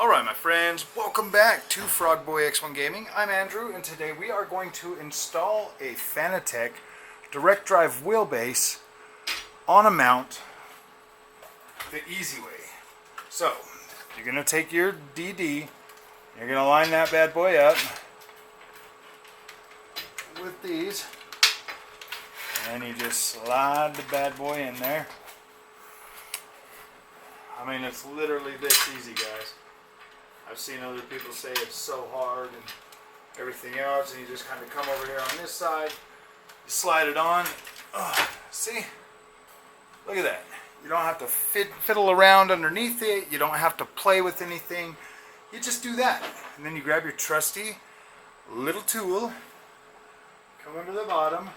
Alright my friends, welcome back to Frogboy X1 Gaming. I'm Andrew and today we are going to install a Fanatec direct drive wheelbase on a mount the easy way. So, you're going to take your DD, you're going to line that bad boy up with these, and you just slide the bad boy in there. I mean, it's literally this easy, guys. I've seen other people say it's so hard and everything else, and you just kind of come over here on this side, you slide it on. Oh, see? Look at that. You don't have to fiddle around underneath it. You don't have to play with anything. You just do that. And then you grab your trusty little tool, come over the bottom,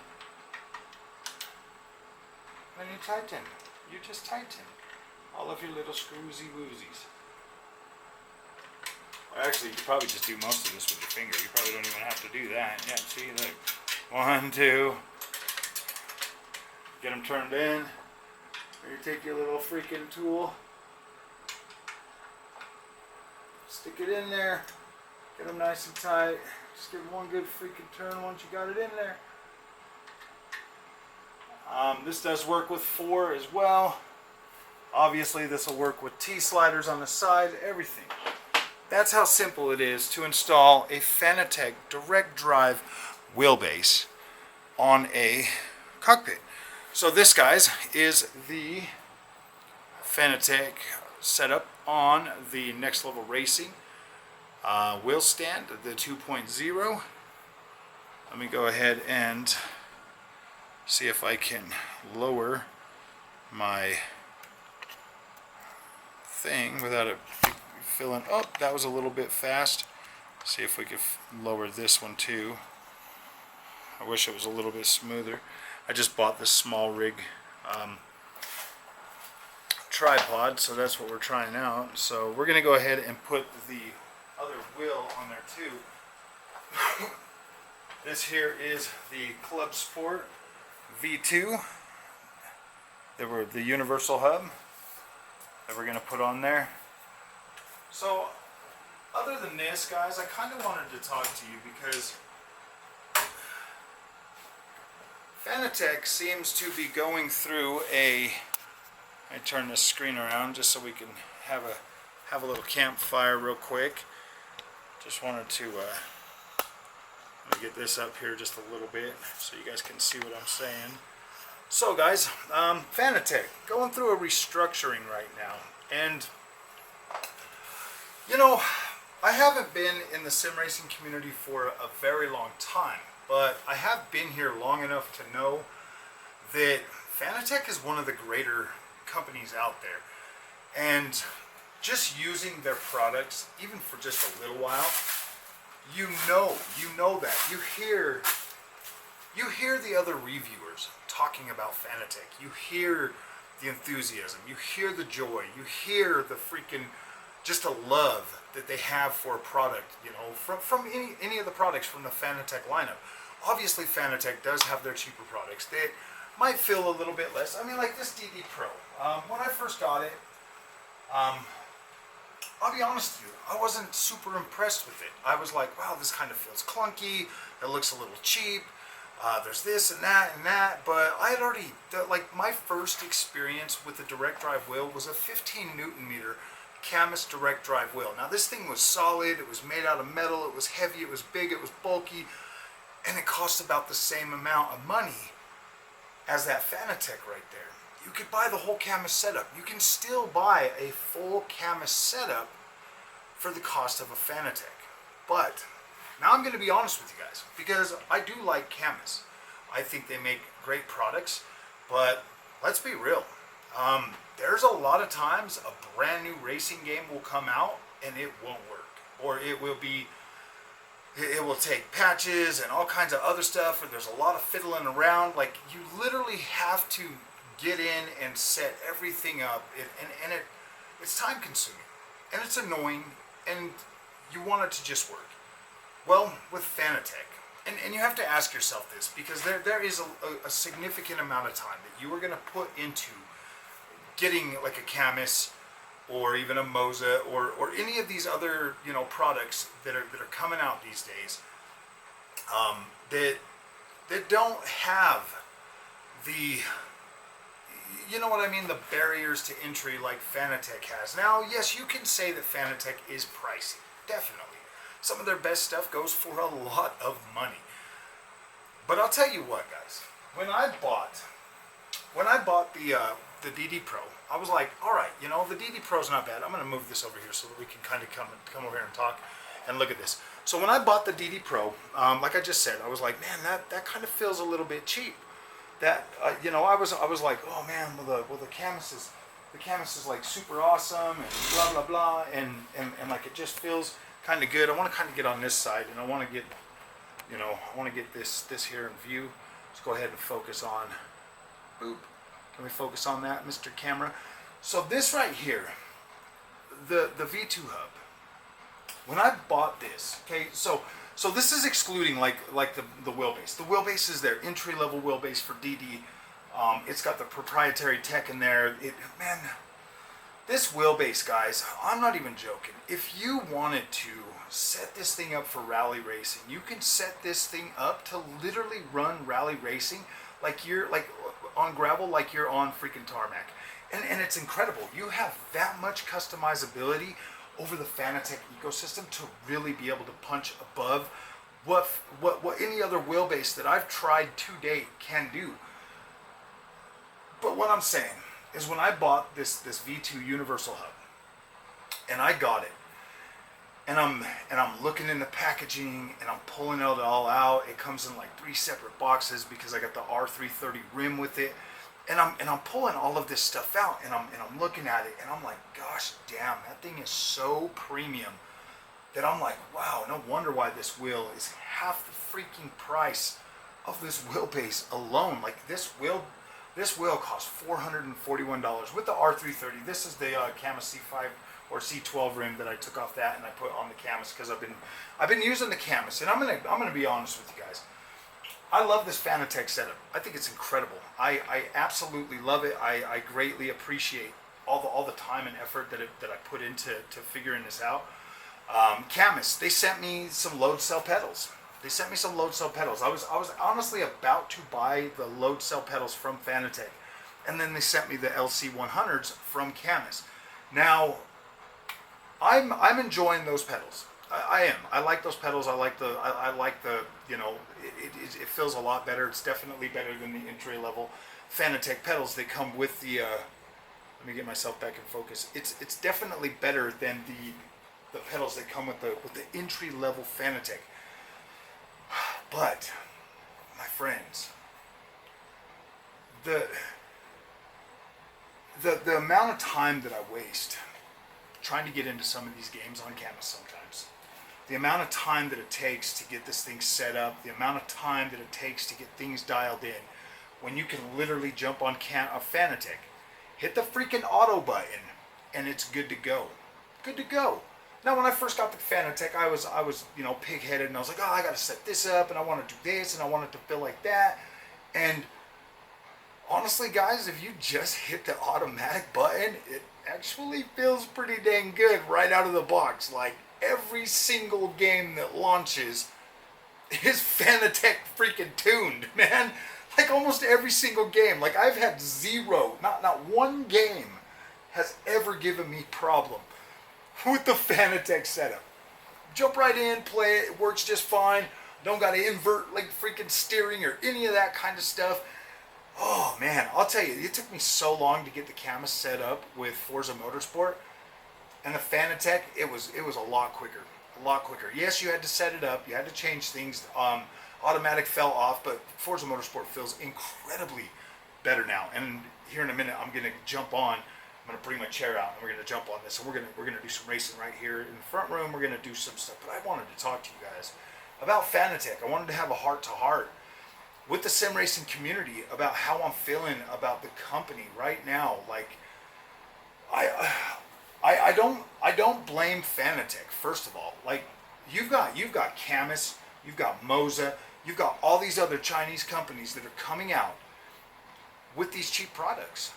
and you tighten. You just tighten all of your little screwy woozies. Actually, you probably just do most of this with your finger. You probably don't even have to do that. Yeah, see, look. 1, 2. Get them turned in. Or you take your little freaking tool. Stick it in there. Get them nice and tight. Just give them one good freaking turn once you got it in there. This does work with 4 as well. Obviously, this will work with T-sliders on the side, everything. That's how simple it is to install a Fanatec direct drive wheelbase on a cockpit. So this, guys, is the Fanatec setup on the Next Level Racing wheel stand, the 2.0. Let me go ahead and see if I can lower my thing without it filling. Oh, that was a little bit fast. See if we could lower this one too. I wish it was a little bit smoother. I just bought this small rig tripod, so that's what we're trying out. So we're gonna go ahead and put the other wheel on there too. This here is the Club Sport V2. They were the universal hub that we're gonna put on there. So, other than this, guys, I kind of wanted to talk to you because Fanatec seems to be going through a... I turn this screen around just so we can have a little campfire real quick. Just wanted to let me get this up here just a little bit so you guys can see what I'm saying. So, guys, Fanatec going through a restructuring right now, and you know, I haven't been in the sim racing community for a very long time, but I have been here long enough to know that Fanatec is one of the greater companies out there. And just using their products, even for just a little while, you know that. You hear the other reviewers talking about Fanatec. You hear the enthusiasm. You hear the joy. You hear the freaking just a love that they have for a product, you know, from any of the products from the Fanatec lineup. Obviously, Fanatec does have their cheaper products that might feel a little bit less. I mean, like this DD Pro. When I first got it, I'll be honest with you, I wasn't super impressed with it. I was like, wow, this kind of feels clunky. It looks a little cheap. There's this and that, but I had already, like, my first experience with the direct drive wheel was a 15 Newton meter Camus direct drive wheel. Now this thing was solid, it was made out of metal, it was heavy, it was big, it was bulky, and it cost about the same amount of money as that Fanatec right there. You could buy the whole Camus setup. You can still buy a full Camus setup for the cost of a Fanatec. But now I'm going to be honest with you guys, because I do like Camus. I think they make great products, but let's be real. There's a lot of times a brand new racing game will come out and it won't work, or it will take patches and all kinds of other stuff, or there's a lot of fiddling around. Like, you literally have to get in and set everything up, and it's time consuming and it's annoying, and you want it to just work. Well, with Fanatec, and you have to ask yourself this, because there is a significant amount of time that you are going to put into getting like a Camus or even a MOZA, or any of these other, you know, products that are coming out these days, that don't have the, you know what I mean, the barriers to entry like Fanatec has. Now, yes, you can say that Fanatec is pricey, definitely. Some of their best stuff goes for a lot of money. But I'll tell you what, guys, when I bought the DD Pro, I was like, all right, you know, the DD Pro's not bad. I'm going to move this over here so that we can kind of come over here and talk and look at this. So when I bought the DD Pro, like I just said, I was like, man, that kind of feels a little bit cheap. That you know, I was like, oh man, well the canvas is like super awesome and blah blah blah, and like it just feels kind of good. I want to kind of get on this side, and I want to get, you know, I want to get this here in view. Let's go ahead and focus on. Boop. Can we focus on that, Mr. Camera? So this right here, the V2 hub. When I bought this, okay, so this is excluding like the wheelbase. The wheelbase is their entry-level wheelbase for DD. It's got the proprietary tech in there. Man, this wheelbase, guys, I'm not even joking. If you wanted to set this thing up for rally racing, you can set this thing up to literally run rally racing like you're like on gravel, like you're on freaking tarmac. And it's incredible. You have that much customizability over the Fanatec ecosystem to really be able to punch above what any other wheelbase that I've tried to date can do. But what I'm saying is, when I bought this V2 Universal Hub, and I got it, and I'm looking in the packaging, and I'm pulling it all out. It comes in like 3 separate boxes because I got the R330 rim with it. And I'm pulling all of this stuff out, and I'm looking at it, and I'm like, gosh damn, that thing is so premium that I'm like, wow, no wonder why this wheel is half the freaking price of this wheelbase alone. Like this wheel costs $441 with the R330. This is the Camus C5 or C12 rim that I took off that and I put on the Camus because I've been using the Camus, and I'm gonna be honest with you guys. I love this Fanatec setup. I think it's incredible. I absolutely love it. I greatly appreciate all the time and effort that I put into figuring this out. Camus, they sent me some load cell pedals. I was honestly about to buy the load cell pedals from Fanatec, and then they sent me the LC100s from Camus. Now, I'm enjoying those pedals. I am. I like those pedals. I like the. You know, it feels a lot better. It's definitely better than the entry level Fanatec pedals that come with the. Let me get myself back in focus. It's definitely better than the pedals that come with the entry level Fanatec. But, my friends, the amount of time that I waste trying to get into some of these games on Camus sometimes, the amount of time that it takes to get this thing set up, the amount of time that it takes to get things dialed in, when you can literally jump on a Fanatec, hit the freaking auto button, and it's good to go. Good to go. Now, when I first got the Fanatec, I was you know, pig-headed, and I was like, oh, I got to set this up, and I want to do this, and I want it to feel like that. And honestly, guys, if you just hit the automatic button, it actually feels pretty dang good right out of the box. Like, every single game that launches is Fanatec freaking tuned, man. Like, almost every single game. Like, I've had zero, not one game has ever given me problem with the Fanatec setup. Jump right in, play it, it works just fine. Don't got to invert like freaking steering or any of that kind of stuff. Oh man, I'll tell you, it took me so long to get the Camus set up with Forza Motorsport, and the Fanatec, it was a lot quicker. Yes, you had to set it up, you had to change things. Automatic fell off, but Forza Motorsport feels incredibly better now. And here in a minute, I'm gonna jump on. I'm gonna bring my chair out, and we're gonna jump on this, and we're gonna do some racing right here in the front room. We're gonna do some stuff, but I wanted to talk to you guys about Fanatec. I wanted to have a heart-to-heart with the sim racing community about how I'm feeling about the company right now. Like, I don't blame Fanatec. First of all, like you've got Camus, you've got MOZA, you've got all these other Chinese companies that are coming out with these cheap products.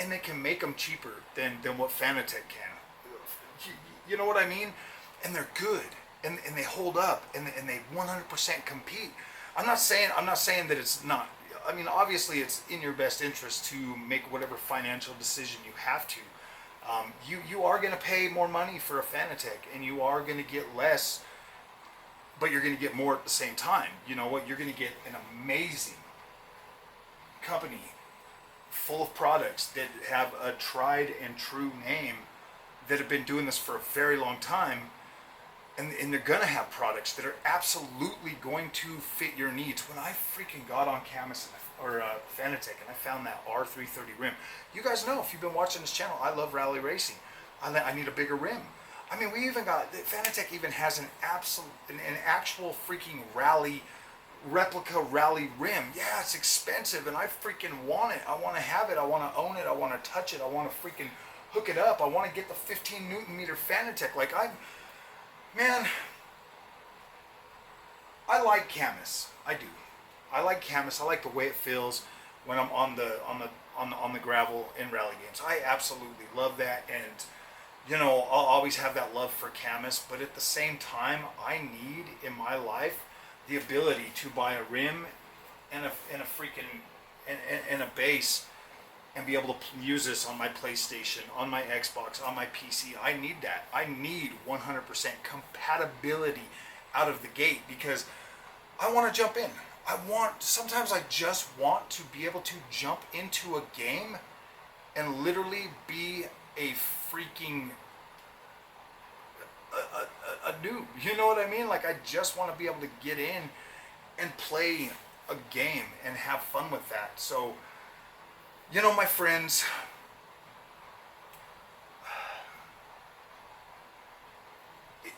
and they can make them cheaper than what Fanatec can. You know what I mean? And they're good, and they hold up, and they 100% compete. I'm not saying that it's not. I mean, obviously, it's in your best interest to make whatever financial decision you have to. You are going to pay more money for a Fanatec, and you are going to get less, but you're going to get more at the same time. You know what? You're going to get an amazing company full of products that have a tried and true name that have been doing this for a very long time, and they're gonna have products that are absolutely going to fit your needs. When I freaking got on Camus or Fanatec and I found that R330 rim, you guys know, if you've been watching this channel, I love rally racing. I need a bigger rim. I mean, we even got, Fanatec even has an actual freaking replica rally rim. Yeah, it's expensive, and I freaking want it. I want to have it. I want to own it. I want to touch it. I want to freaking hook it up. I want to get the 15 Newton meter Fanatec. Like, man, I like Camus. I do. I like Camus. I like the way it feels when I'm on the gravel in rally games. I absolutely love that, and you know, I'll always have that love for Camus. But at the same time, I need in my life the ability to buy a rim and a freaking and a base, and be able to use this on my PlayStation, on my Xbox, on my PC. I need that. I need 100% compatibility out of the gate, because I want to jump in. Sometimes I just want to be able to jump into a game and literally be a freaking a noob. You know what I mean? Like, I just want to be able to get in and play a game and have fun with that. So, you know, my friends,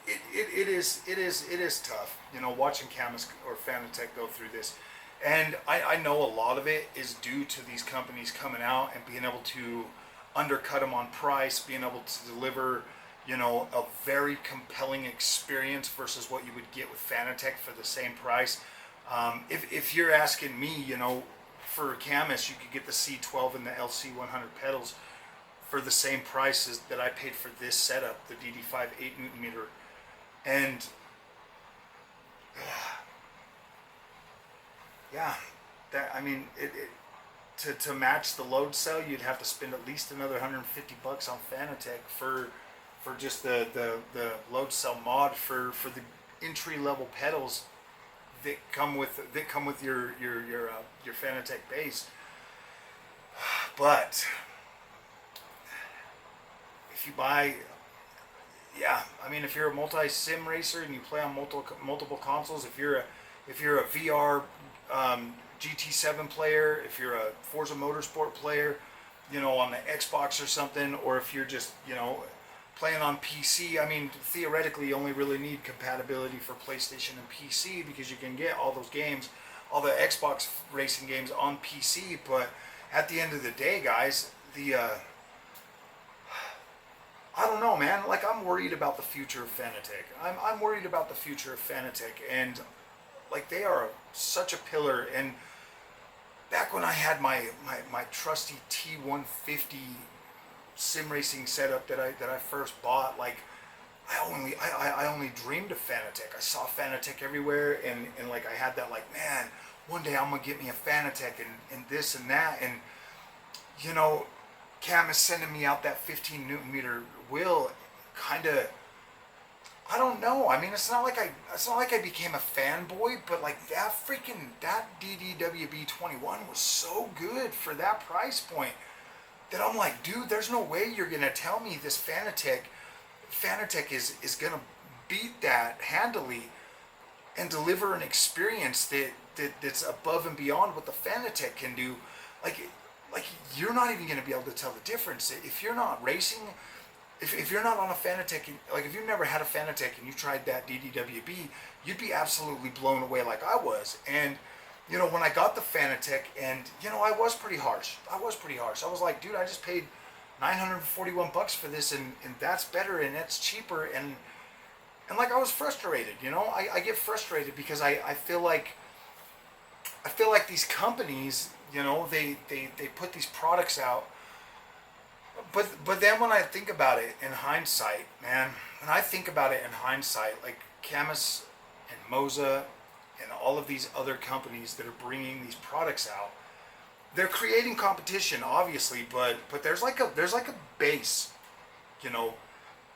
it is tough, you know, watching Camus or Fanatec go through this. And I know a lot of it is due to these companies coming out and being able to undercut them on price, being able to deliver, you know, a very compelling experience versus what you would get with Fanatec for the same price. If you're asking me, you know, for Camus, you could get the C12 and the LC100 pedals for the same prices that I paid for this setup, the DD5 8 Newton meter. And yeah, that, I mean, to match the load cell, you'd have to spend at least another $150 on Fanatec for just the load cell mod for the entry level pedals that come with your Fanatec base. But if you buy, yeah, I mean, if you're a multi-sim racer and you play on multiple consoles, if you're a VR GT7 player, if you're a Forza Motorsport player, you know, on the Xbox or something, or if you're just, you know, playing on PC, I mean, theoretically, you only really need compatibility for PlayStation and PC, because you can get all those games, all the Xbox racing games on PC. But at the end of the day, guys, I don't know, man. Like, I'm worried about the future of Fanatec. I'm worried about the future of Fanatec, and like, they are such a pillar. And back when I had my trusty T150 sim racing setup that I first bought, like, I only dreamed of Fanatec. I saw Fanatec everywhere, and like, I had that, like, man, one day I'm gonna get me a Fanatec and this and that. And you know, Cam is sending me out that 15 Newton meter wheel, kind of, I don't know. I mean, it's not like I became a fanboy, but like, that DDWB 21 was so good for that price point that I'm like, dude, there's no way you're gonna tell me this Fanatec is gonna beat that handily and deliver an experience that's above and beyond what the Fanatec can do. Like, you're not even gonna be able to tell the difference if you're not racing. If you're not on a Fanatec, like, if you've never had a Fanatec and you tried that DDWB, you'd be absolutely blown away like I was. And you know, when I got the Fanatec, and you know, I was pretty harsh. I was like, dude, I just paid $941 for this, and that's better, and that's cheaper, and like, I was frustrated. You know, I get frustrated because I feel like these companies, you know, they put these products out But then when I think about it in hindsight, man, when I think about it in hindsight, like Camus and MOZA and all of these other companies that are bringing these products out, they're creating competition, obviously, but there's like a base, you know,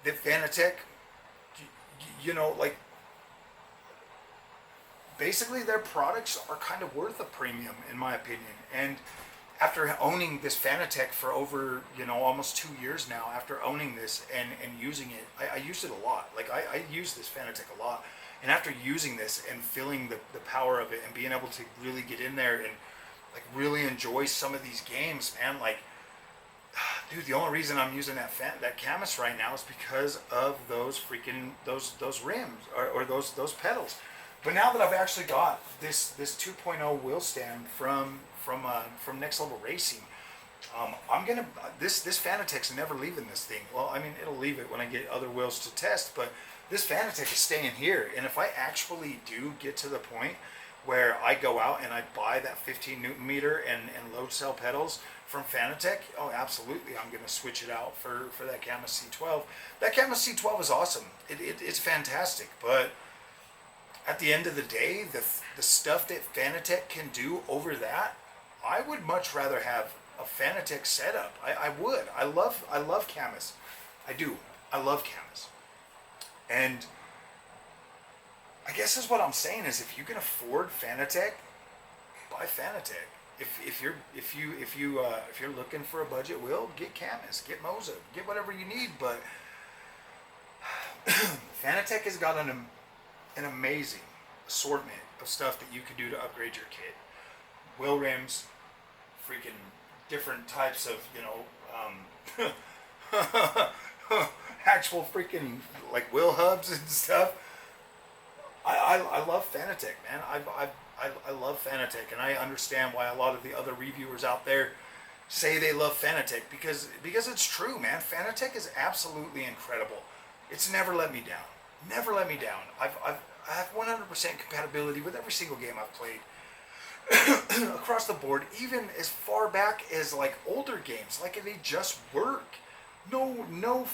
that Fanatec, you know, like basically their products are kind of worth a premium in my opinion. And after owning this Fanatec for over, you know, almost 2 years now, after owning this and using it, I used it a lot. Like I use this Fanatec a lot. And after using this and feeling the power of it and being able to really get in there and like really enjoy some of these games, man, like, dude, the only reason I'm using that Camus right now is because of those freaking, those rims or those pedals. But now that I've actually got this 2.0 wheel stand from Next Level Racing, I'm gonna this Fanatec's never leaving this thing. Well, I mean, it'll leave it when I get other wheels to test, but this Fanatec is staying here. And if I actually do get to the point where I go out and I buy that 15 Newton meter and load cell pedals from Fanatec, oh, absolutely, I'm gonna switch it out for that Camus C12. That Camus C12 is awesome. It's fantastic, but at the end of the day, the stuff that Fanatec can do over that, I would much rather have a Fanatec setup. I would. I love Camus. I do. I love Camus. And I guess is what I'm saying is, if you can afford Fanatec, buy Fanatec. If you're looking for a budget wheel, get Camus, get MOZA, get whatever you need. But Fanatec has got an amazing assortment of stuff that you can do to upgrade your kit. Wheel rims, freaking different types of, you know, actual freaking like wheel hubs and stuff. I love Fanatec, man. I love Fanatec, and I understand why a lot of the other reviewers out there say they love Fanatec, because it's true, man. Fanatec is absolutely incredible. It's never let me down. Never let me down. I have 100% compatibility with every single game I've played across the board, even as far back as like older games. Like, they just work. No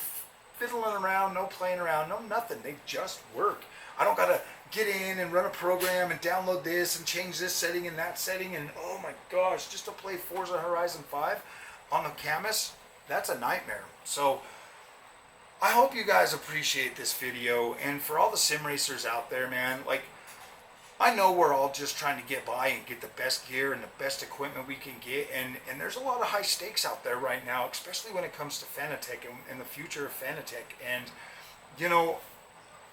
fiddling around, no playing around, no nothing. They just work. I don't gotta get in and run a program and download this and change this setting and that setting, and oh my gosh, just to play Forza Horizon 5 on the Camus, that's a nightmare. So I hope you guys appreciate this video. And for all the sim racers out there, man, like, I know we're all just trying to get by and get the best gear and the best equipment we can get, and there's a lot of high stakes out there right now, especially when it comes to Fanatec and the future of Fanatec. And, you know,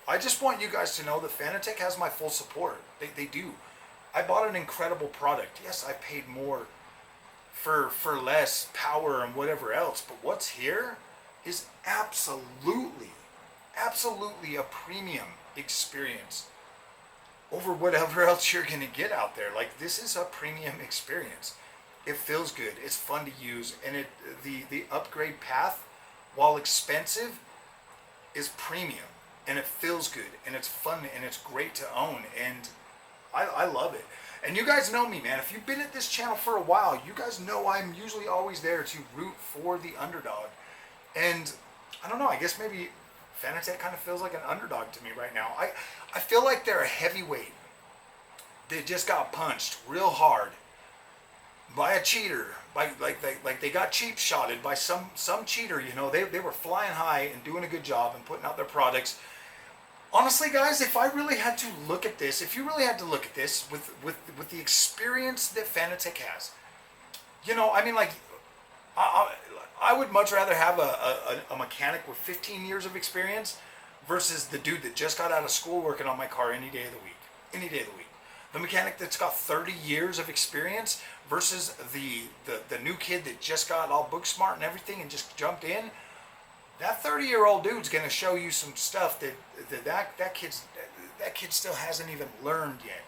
I just want you guys to know that Fanatec has my full support. They do. I bought an incredible product. Yes, I paid more for less power and whatever else, but what's here is absolutely a premium experience over whatever else you're going to get out there. Like, this is a premium experience. It feels good. It's fun to use, and the upgrade path, while expensive, is premium, and it feels good, and it's fun, and it's great to own, and I love it. And you guys know me, man. If you've been at this channel for a while, you guys know I'm usually always there to root for the underdog. And I don't know, I guess maybe Fanatec kind of feels like an underdog to me right now. I feel like they're a heavyweight. They just got punched real hard by a cheater. Like they got cheap shotted by some cheater, you know. They were flying high and doing a good job and putting out their products. Honestly, guys, if I really had to look at this, if you really had to look at this with the experience that Fanatec has, you know, I mean, like, I would much rather have a mechanic with 15 years of experience versus the dude that just got out of school working on my car any day of the week. Any day of the week. The mechanic that's got 30 years of experience versus the new kid that just got all book smart and everything and just jumped in. That 30-year-old dude's going to show you some stuff that kid still hasn't even learned yet.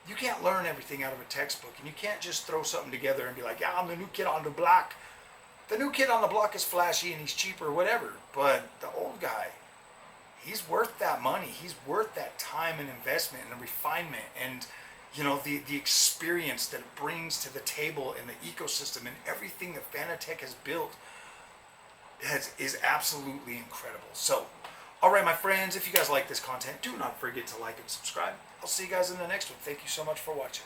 You can't learn everything out of a textbook, and you can't just throw something together and be like, yeah, I'm the new kid on the block. The new kid on the block is flashy and he's cheaper or whatever, but the old guy, he's worth that money. He's worth that time and investment and the refinement and, you know, the experience that it brings to the table and the ecosystem and everything that Fanatec has built. is absolutely incredible. So, alright my friends, if you guys like this content, do not forget to like and subscribe. I'll see you guys in the next one. Thank you so much for watching.